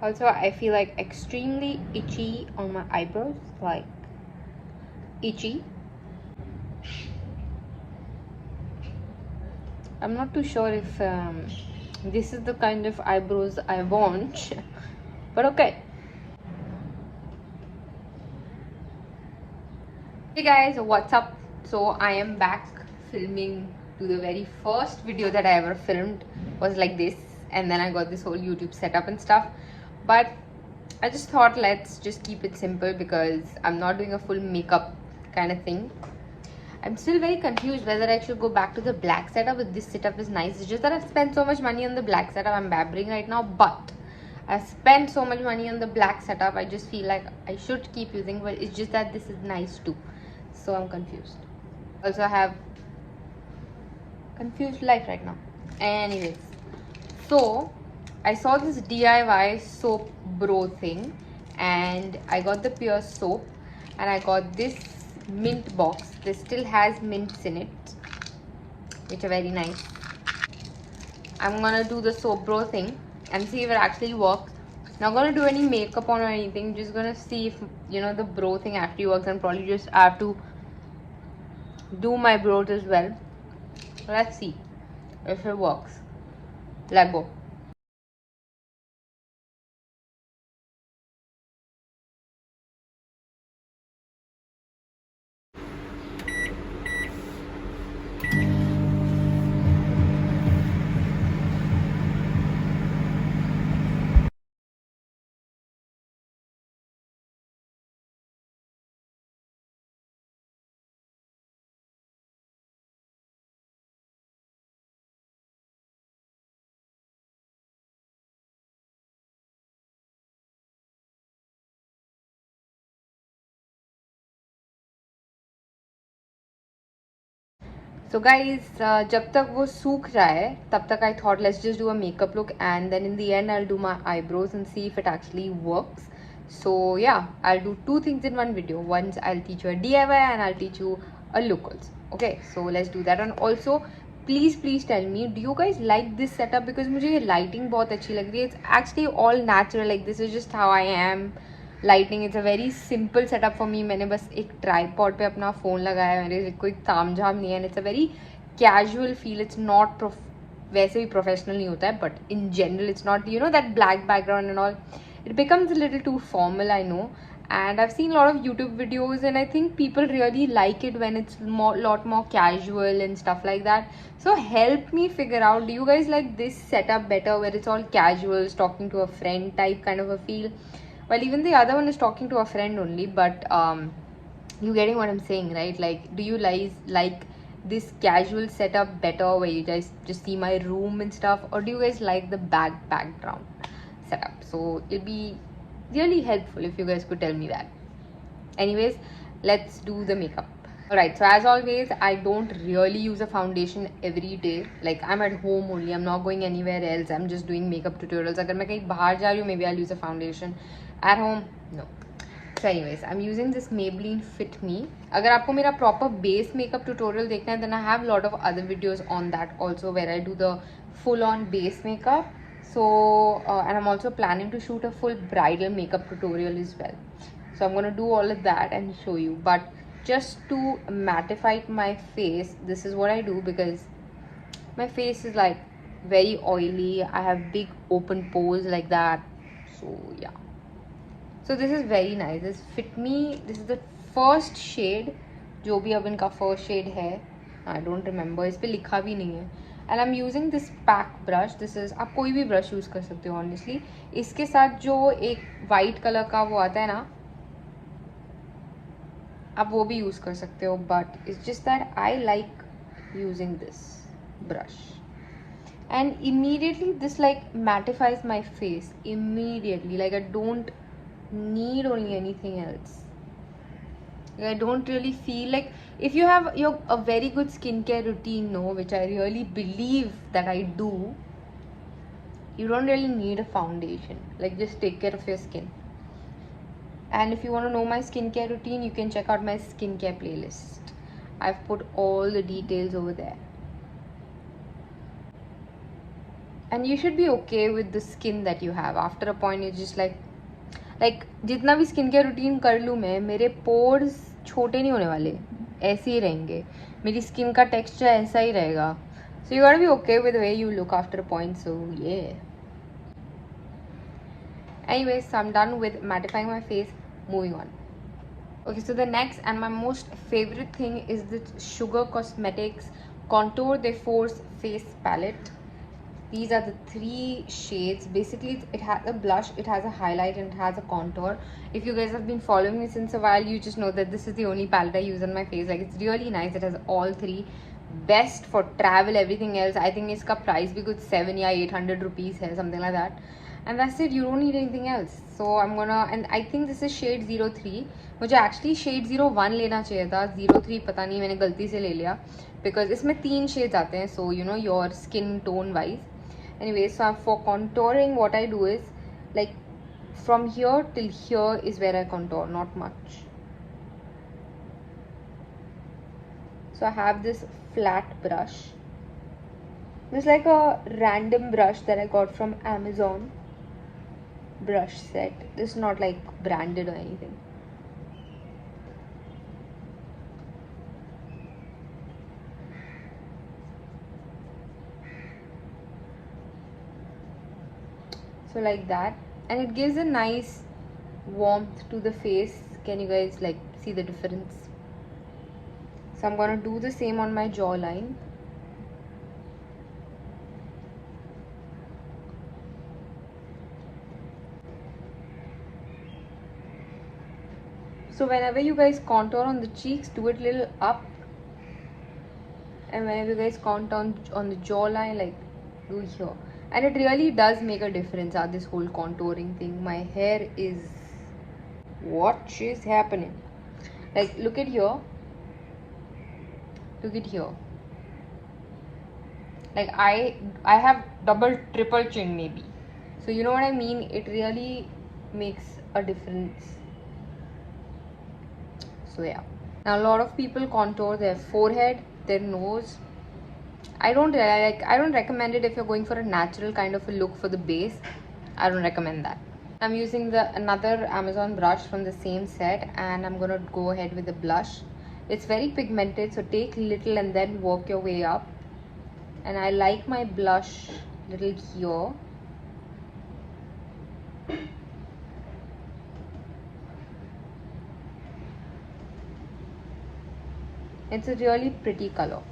Also, I feel like extremely itchy on my eyebrows, like itchy. I'm not too sure if this is the kind of eyebrows I want, but okay. Hey guys, what's up? So I am back filming to the very first video that I ever filmed was like this, and then I got this whole YouTube setup and stuff. But I just thought let's just keep it simple because I'm not doing a full makeup kind of thing. I'm still very confused whether I should go back to the black setup, but this setup is nice. It's just that I've spent so much money on the black setup. I'm babbling right now, but I've spent so much money on the black setup. I just feel like I should keep using, but it's just that this is nice too. So I'm confused. Also, I have confused life right now. Anyways, so I saw this DIY soap bro thing, and I got the pure soap, and I got this mint box. This still has mints in it, which are very nice. I'm gonna do the soap bro thing and see if it actually works. Not gonna do any makeup on or anything, just gonna see if the bro thing actually works, and probably just have to do my brows as well. Let's see if it works. Let go. So guys, जब तक वो सूख रहा है तब तक I thought let's just do a makeup look, and then in the end I'll do my eyebrows and see if it actually works. So yeah, I'll do two things in one video. Once I'll teach you a DIY and I'll teach you a look also. Okay, so let's do that. And also please tell me, do you guys like this setup? Because मुझे ये lighting बहुत अच्छी लग रही है. It's actually all natural, like this is just how I am. Lighting it's a very simple setup for me. मैंने बस एक ट्राईपॉड पे अपना फ़ोन लगाया है, मेरे कोई ताम झाम नहीं है, and it's a very casual feel. It's not वैसे भी प्रोफेशनल नहीं होता है, but in general it's not that black background and all. It becomes a little too formal, I know, and I've seen a lot of YouTube videos, and I think people really like it when it's lot more casual and stuff like that. So help me figure out, do you guys like this setup better where it's all casual, talking to a friend type kind of a feel? Well, even the other one is talking to a friend only, but you getting what I'm saying, right? Like, do you guys like this casual setup better where you guys just see my room and stuff, or do you guys like the background setup? So it'll be really helpful if you guys could tell me that. Anyways, let's do the makeup. Alright, so as always, I don't really use a foundation every day. Like, I'm at home only, I'm not going anywhere else. I'm just doing makeup tutorials. Agar main kahin bahar ja rahi hu, maybe I'll use a foundation. At home, no. So anyways, I'm using this Maybelline Fit Me. Agar aapko mera proper base makeup tutorial dekhna hai, then I have a lot of other videos on that also where I do the full on base makeup. So and I'm also planning to shoot a full bridal makeup tutorial as well. So I'm going to do all of that and show you. But just to mattify my face, this is what I do, because my face is like very oily. I have big open pores like that. So yeah. So this is very nice. This Fit Me. This is the first shade. जो भी अब इनका first shade है, I don't remember. इस पे लिखा भी नहीं है. And I'm using this pack brush. This is, आप कोई भी brush use कर सकते हो honestly. इसके साथ जो एक white color का वो आता है ना, आप वो भी यूज़ कर सकते हो, but it's just that I like using this brush. And immediately this like mattifies my face immediately. Like, I don't need only anything else. I don't really feel like, if you have a very good skincare routine, no, which I really believe that I do, you don't really need a foundation. Like, just take care of your skin. And if you want to know my skincare routine, you can check out my skincare playlist. I've put all the details over there. and you should be okay with the skin that you have. After a point you're just like जितना भी skin care routine कर लूँ मैं, मेरे pores छोटे नहीं होने वाले, ऐसे ही रहेंगे, मेरी स्किन का टेक्सचर ऐसा ही रहेगा. So you gotta be okay with the way you look after a point. So yeah. Anyways, so I'm done with mattifying my face. Moving on. Okay, so the next and my most favorite thing is this Sugar Cosmetics Contour de Force Face Palette. These are the 3 shades. Basically, it has a blush, it has a highlight, and it has a contour. If you guys have been following me since a while, you just know that this is the only palette I use on my face. Like, it's really nice. It has all 3. Best for travel, everything else. I think its price bhi kuch 7 or 800 rupees hai, something like that. And that's it. You don't need anything else. So I'm gonna, and I think this is shade 03. मुझे actually shade 01 लेना चाहिए था. 03 पता नहीं, मैंने गलती से ले लिया. Because इसमें 3 shades आते हैं. So you know, your skin tone wise. Anyway, so for contouring, what I do is, like, from here till here is where I contour, not much. So I have this flat brush. This is like a random brush that I got from Amazon brush set. This is not like branded or anything. So like that, and it gives a nice warmth to the face. Can you guys like see the difference? So I'm gonna do the same on my jawline. So whenever you guys contour on the cheeks, do it little up, and whenever you guys contour on the jawline, like do here. And it really does make a difference, this whole contouring thing. My hair is, what is happening? Like, look at here. Look at here. Like, I have double, triple chin maybe. So you know what I mean? It really makes a difference. So yeah. Now a lot of people contour their forehead, their nose. I don't recommend it if you're going for a natural kind of a look for the base. I don't recommend that. I'm using another Amazon brush from the same set, and I'm gonna go ahead with the blush. It's very pigmented, so take little and then work your way up. And I like my blush little here. It's a really pretty color.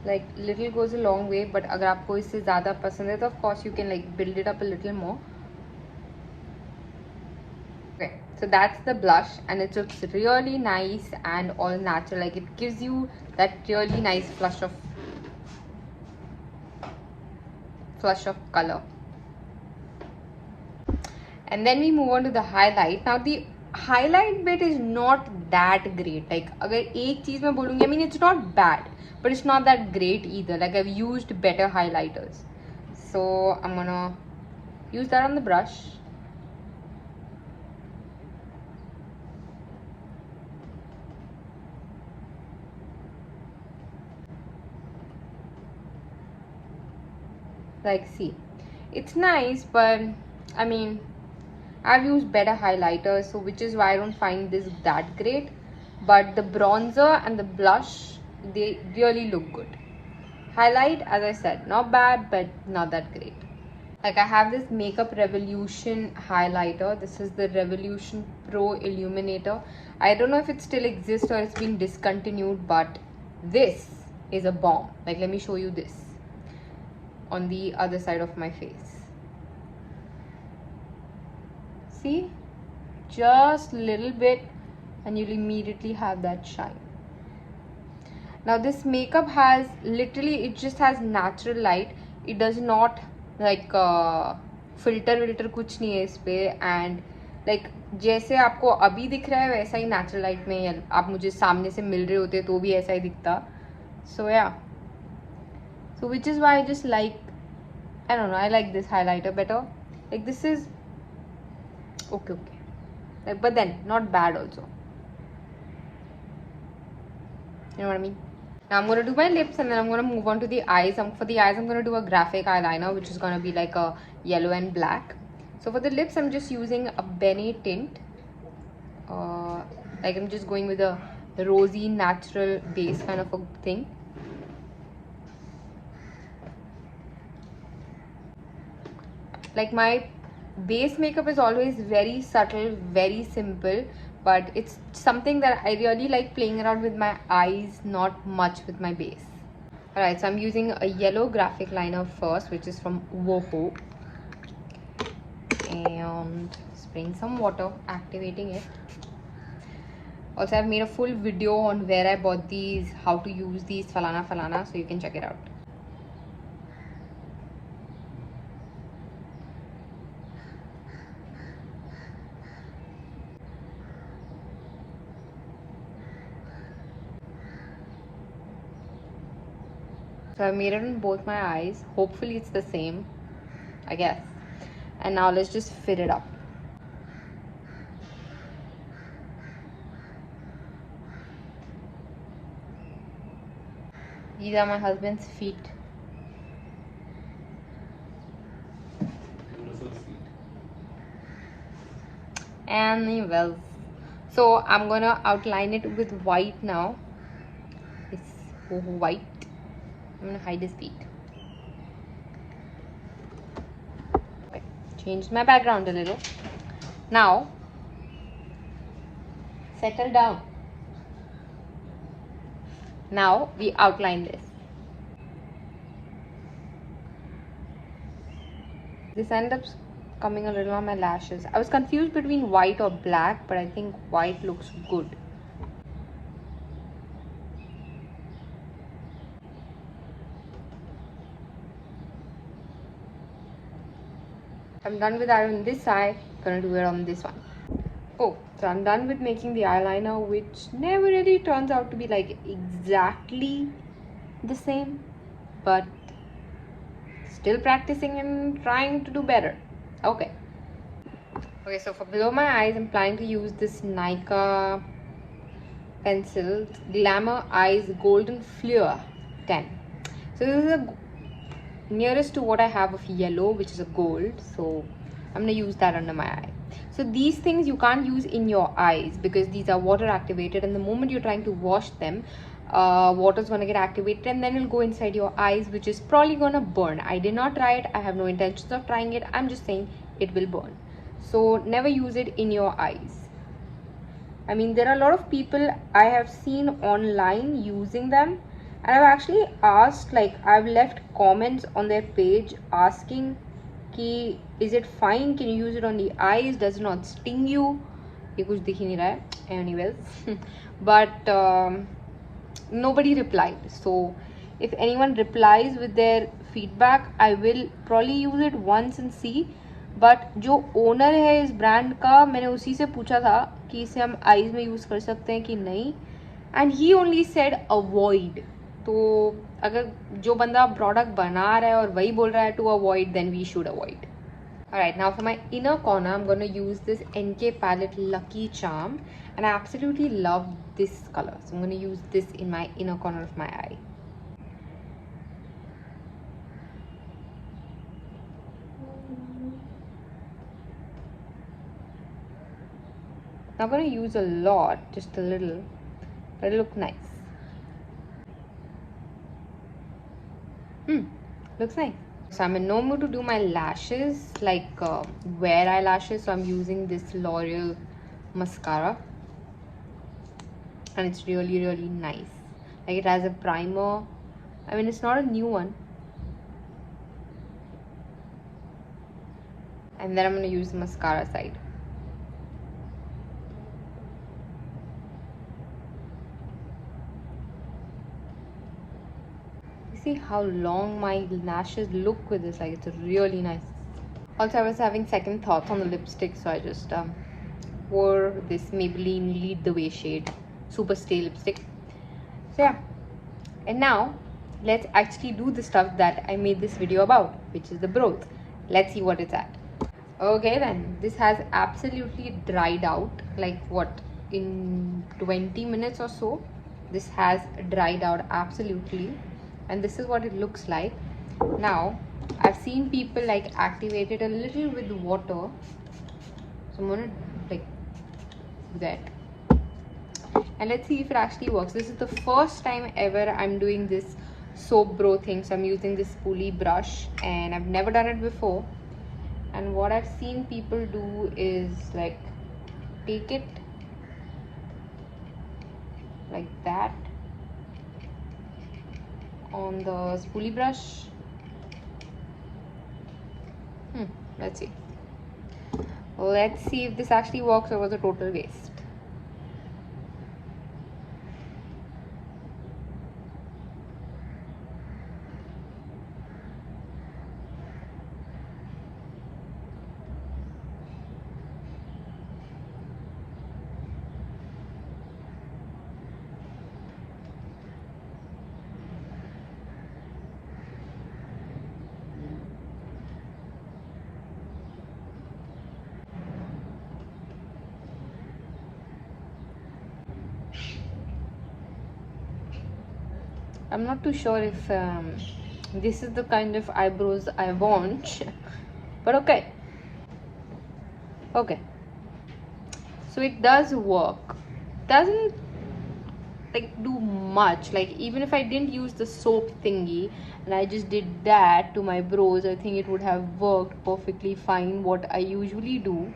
Like, little goes a long way, but अगर आपको इससे ज़्यादा पसंद है तो of course you can like build it up a little more. Okay, so that's the blush, and it looks really nice and all natural. Like, it gives you that really nice flush of color. And then we move on to the highlight. Now the highlight bit is not that great. Like, अगर एक चीज़ मैं बोलूँगी, I mean, it's not bad, but it's not that great either. Like, I've used better highlighters, so I'm gonna use that on the brush. Like, see, it's nice, but I mean, I've used better highlighters, so which is why I don't find this that great. But the bronzer and the blush, they really look good. Highlight, as I said, not bad, but not that great. Like, I have this Makeup Revolution highlighter. This is the Revolution Pro Illuminator. I don't know if it still exists or it's been discontinued, but this is a bomb. Like, let me show you this on the other side of my face. See, just a little bit and you'll immediately have that shine. Now this makeup has literally, it just has natural light. It does not like filter कुछ नहीं है इस पे, and like जैसे आपको अभी दिख रहा है वैसा ही natural light में, या आप मुझे सामने से मिल रहे होते तो भी ऐसा ही दिखता. So yeah, so which is why I just like, I don't know, I like this highlighter better. Like, this is okay, like, but then not bad also. You know what I mean? Now I'm going to do my lips and then I'm going to move on to the eyes. For the eyes, I'm going to do a graphic eyeliner, which is going to be like a yellow and black. So for the lips, I'm just using a Bene tint. Like I'm just going with a rosy, natural base kind of a thing. Like my base makeup is always very subtle, very simple, but it's something that I really like playing around with my eyes, not much with my base. Alright, so I'm using a yellow graphic liner first, which is from Woho, and spraying some water, activating it. Also, I've made a full video on where I bought these, how to use these, falana, so you can check it out. So I made it on both my eyes. Hopefully it's the same, I guess. And now let's just fill it up. These are my husband's feet. And well, so I'm gonna outline it with white now. It's white. I'm gonna hide his feet. Okay, changed my background a little. Now, settle down. Now we outline this. This ends up coming a little on my lashes. I was confused between white or black, but I think white looks good. I'm done with that on this side. Gonna do it on this one. Oh, so I'm done with making the eyeliner, which never really turns out to be like exactly the same, but still practicing and trying to do better. Okay, so for below my eyes, I'm planning to use this Nykaa pencil, Glamour Eyes Golden Fleur 10. So this is the nearest to what I have of yellow, which is a gold, so I'm gonna use that under my eye. So these things you can't use in your eyes because these are water activated, and the moment you're trying to wash them, water is gonna get activated and then it'll go inside your eyes, which is probably gonna burn. I did not try it. I have no intentions of trying it. I'm just saying it will burn. So never use it in your eyes. I mean, there are a lot of people I have seen online using them, and I've actually asked, like I've left comments on their page asking ki, is it fine, can you use it on the eyes, does it not sting you? Ye kuch dikh hi nahi raha hai anyways. But nobody replied. So if anyone replies with their feedback, I will probably use it once and see. But जो owner है इस brand का, मैंने उसी से पूछा था कि इसे हम आईज में यूज़ कर सकते हैं कि नहीं, and he only said avoid. तो अगर जो बंदा प्रोडक्ट बना रहा है और वही बोल रहा है to avoid, then we should avoid. Alright, now for my inner corner, I'm going to use this NK palette Lucky Charm, and I absolutely love this color. So I'm going to use this in my inner corner of my eye. Not going to use a lot, just a little, but it'll look nice. Looks nice. So I'm in no mood to do my lashes, like wear eyelashes. So I'm using this L'Oreal mascara, and it's really, really nice. Like it has a primer. I mean, it's not a new one. And then I'm going to use the mascara side. See how long my lashes look with this, like it's really nice. Also, I was having second thoughts on the lipstick, so I just wore this Maybelline Lead the Way shade Super Stay lipstick. So yeah, and now let's actually do the stuff that I made this video about, which is the brows. Let's see what it's at. Okay then, this has absolutely dried out, like what, in 20 minutes or so. this has dried out absolutely, and this is what it looks like. Now I've seen people like activate it a little with water, so I'm gonna like do that, and let's see if it actually works. This is the first time ever I'm doing this soap bro thing, so I'm using this spoolie brush, and I've never done it before. And what I've seen people do is like take it like that on the spoolie brush. Let's see if this actually works or was a total waste. I'm not too sure if this is the kind of eyebrows I want, but okay. So it does work. Doesn't like do much. Like even if I didn't use the soap thingy and I just did that to my brows, I think it would have worked perfectly fine, what I usually do.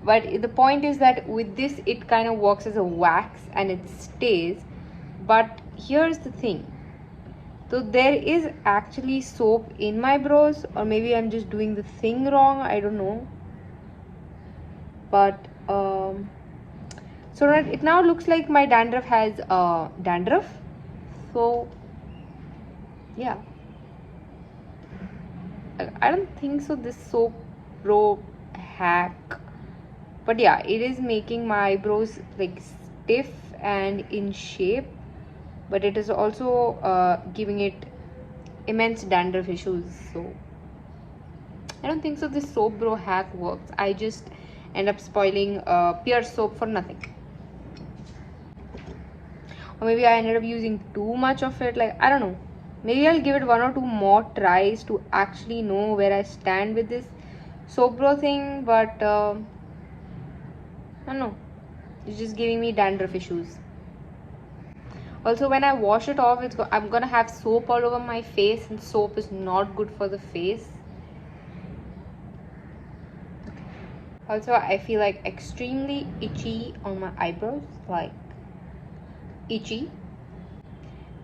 But the point is that with this it kind of works as a wax and it stays. But here's the thing, so there is actually soap in my brows, or maybe I'm just doing the thing wrong, I don't know. But so it now looks like my dandruff has dandruff. So yeah, I don't think so this soap bro hack, but yeah, it is making my eyebrows like stiff and in shape, but it is also giving it immense dandruff issues. So I don't think so this soap bro hack works. I just end up spoiling pure soap for nothing. Or maybe I ended up using too much of it, like I don't know. Maybe I'll give it 1 or 2 more tries to actually know where I stand with this soap bro thing, but I don't know, it's just giving me dandruff issues. Also, when I wash it off, I'm gonna have soap all over my face, and soap is not good for the face. Also, I feel like extremely itchy on my eyebrows, like itchy,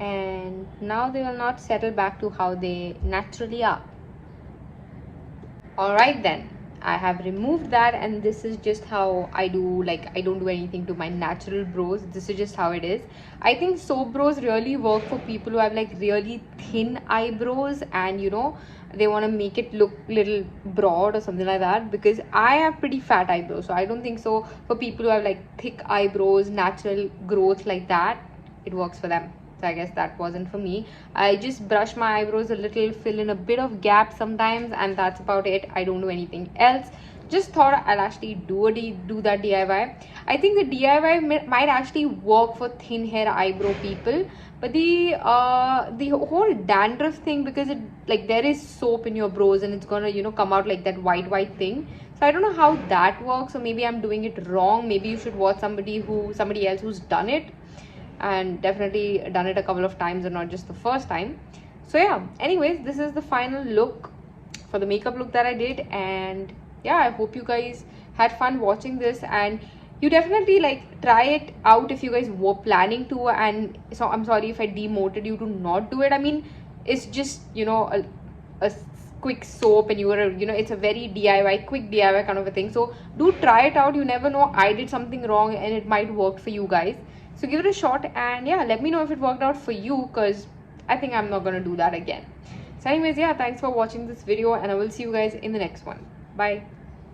and now they will not settle back to how they naturally are. Alright then, I have removed that, and this is just how I do, like I don't do anything to my natural brows. This is just how it is. I think soap brows really work for people who have like really thin eyebrows, and you know, they want to make it look little broad or something like that, because I have pretty fat eyebrows. So I don't think so for people who have like thick eyebrows, natural growth like that, it works for them. So I guess that wasn't for me. I just brush my eyebrows a little, fill in a bit of gap sometimes, and that's about it. I don't do anything else. Just thought I'll actually do that DIY. I think the DIY might actually work for thin hair eyebrow people, but the whole dandruff thing, because it like there is soap in your brows and it's gonna, you know, come out like that white thing. So I don't know how that works, or maybe I'm doing it wrong. Maybe you should watch somebody else who's done it, and definitely done it a couple of times and not just the first time. So yeah, anyways, this is the final look for the makeup look that I did, and yeah, I hope you guys had fun watching this, and you definitely like try it out if you guys were planning to. And so I'm sorry if I demoted you to not do it. I mean, it's just, you know, a quick soap, and you were, you know, it's a very quick DIY kind of a thing. So do try it out. You never know, I did something wrong and it might work for you guys. So give it a shot, and yeah, let me know if it worked out for you, because I think I'm not gonna do that again. So anyways, yeah, thanks for watching this video, and I will see you guys in the next one. Bye.